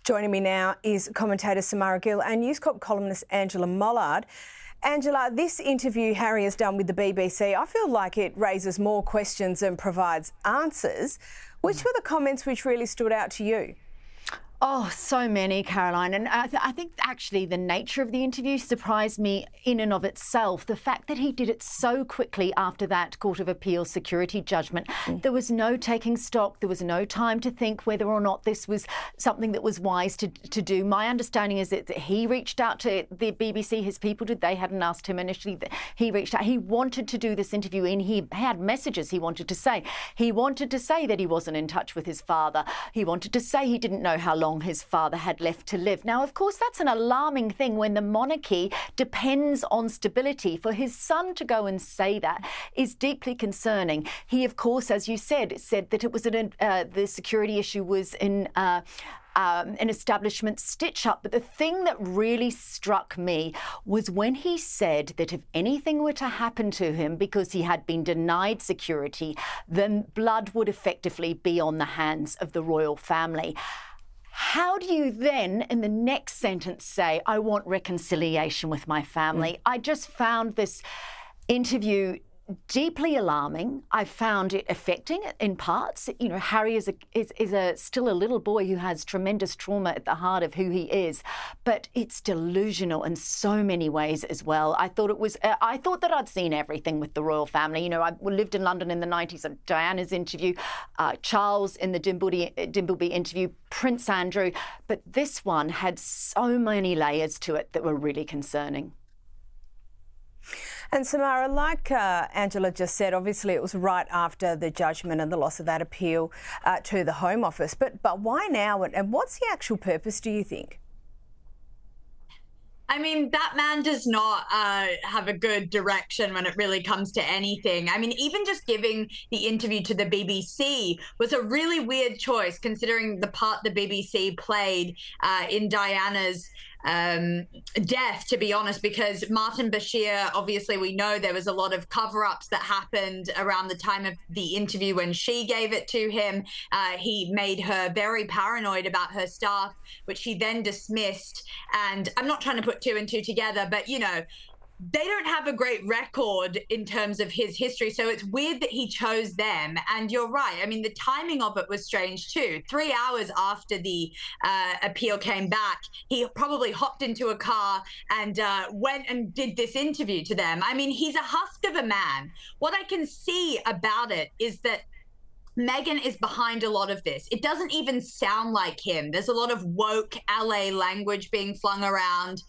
Joining me now is commentator Samara Gill and News Corp columnist Angela Mollard. Angela, this interview Harry has done with the BBC, I feel like it raises more questions than provides answers. Which were the comments which really stood out to you? Oh, so many, Caroline. And I think actually the nature of the interview surprised me in and of itself. The fact that he did it so quickly after that Court of Appeal security judgment. There was no taking stock. There was no time to think whether or not this was something that was wise to do. My understanding is that he reached out to the BBC, his people did. They hadn't asked him initially. He reached out. He wanted to do this interview and he had messages he wanted to say. He wanted to say that he wasn't in touch with his father. He wanted to say he didn't know how long his father had left to live. Now, of course, that's an alarming thing when the monarchy depends on stability. For his son to go and say that is deeply concerning. He, of course, as you said that it was the security issue was in an establishment stitch-up. But the thing that really struck me was when he said that if anything were to happen to him because he had been denied security, then blood would effectively be on the hands of the royal family. How do you then, in the next sentence, say, I want reconciliation with my family? I just found this interview deeply alarming. I found it affecting in parts. You know, Harry is still a little boy who has tremendous trauma at the heart of who he is, but it's delusional in so many ways as well. I thought that I'd seen everything with the royal family. You know, I lived in London in the 90s. So Diana's interview, Charles in the Dimbleby interview, Prince Andrew, but this one had so many layers to it that were really concerning. And Samara, like Angela just said, obviously it was right after the judgment and the loss of that appeal to the Home Office. But why now? And what's the actual purpose, do you think? I mean, that man does not have a good direction when it really comes to anything. I mean, even just giving the interview to the BBC was a really weird choice, considering the part the BBC played in Diana's death, to be honest, because Martin Bashir, obviously we know there was a lot of cover-ups that happened around the time of the interview when she gave it to him. He made her very paranoid about her staff, which she then dismissed. And I'm not trying to put two and two together, but, you know, they don't have a great record in terms of his history. So it's weird that he chose them. And you're right. I mean, the timing of it was strange too. 3 hours after the appeal came back, he probably hopped into a car and went and did this interview to them. I mean, he's a husk of a man. What I can see about it is that Meghan is behind a lot of this. It doesn't even sound like him. There's a lot of woke allay language being flung around.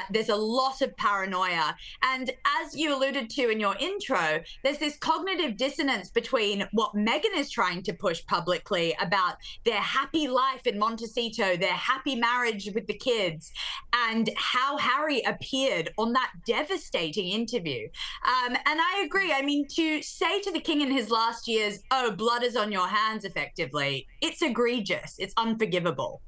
There's a lot of paranoia. And as you alluded to in your intro, there's this cognitive dissonance between what Meghan is trying to push publicly about their happy life in Montecito, their happy marriage with the kids, and how Harry appeared on that devastating interview. And I agree. I mean, to say to the king in his last years, oh, blood is on your hands, effectively, it's egregious. It's unforgivable.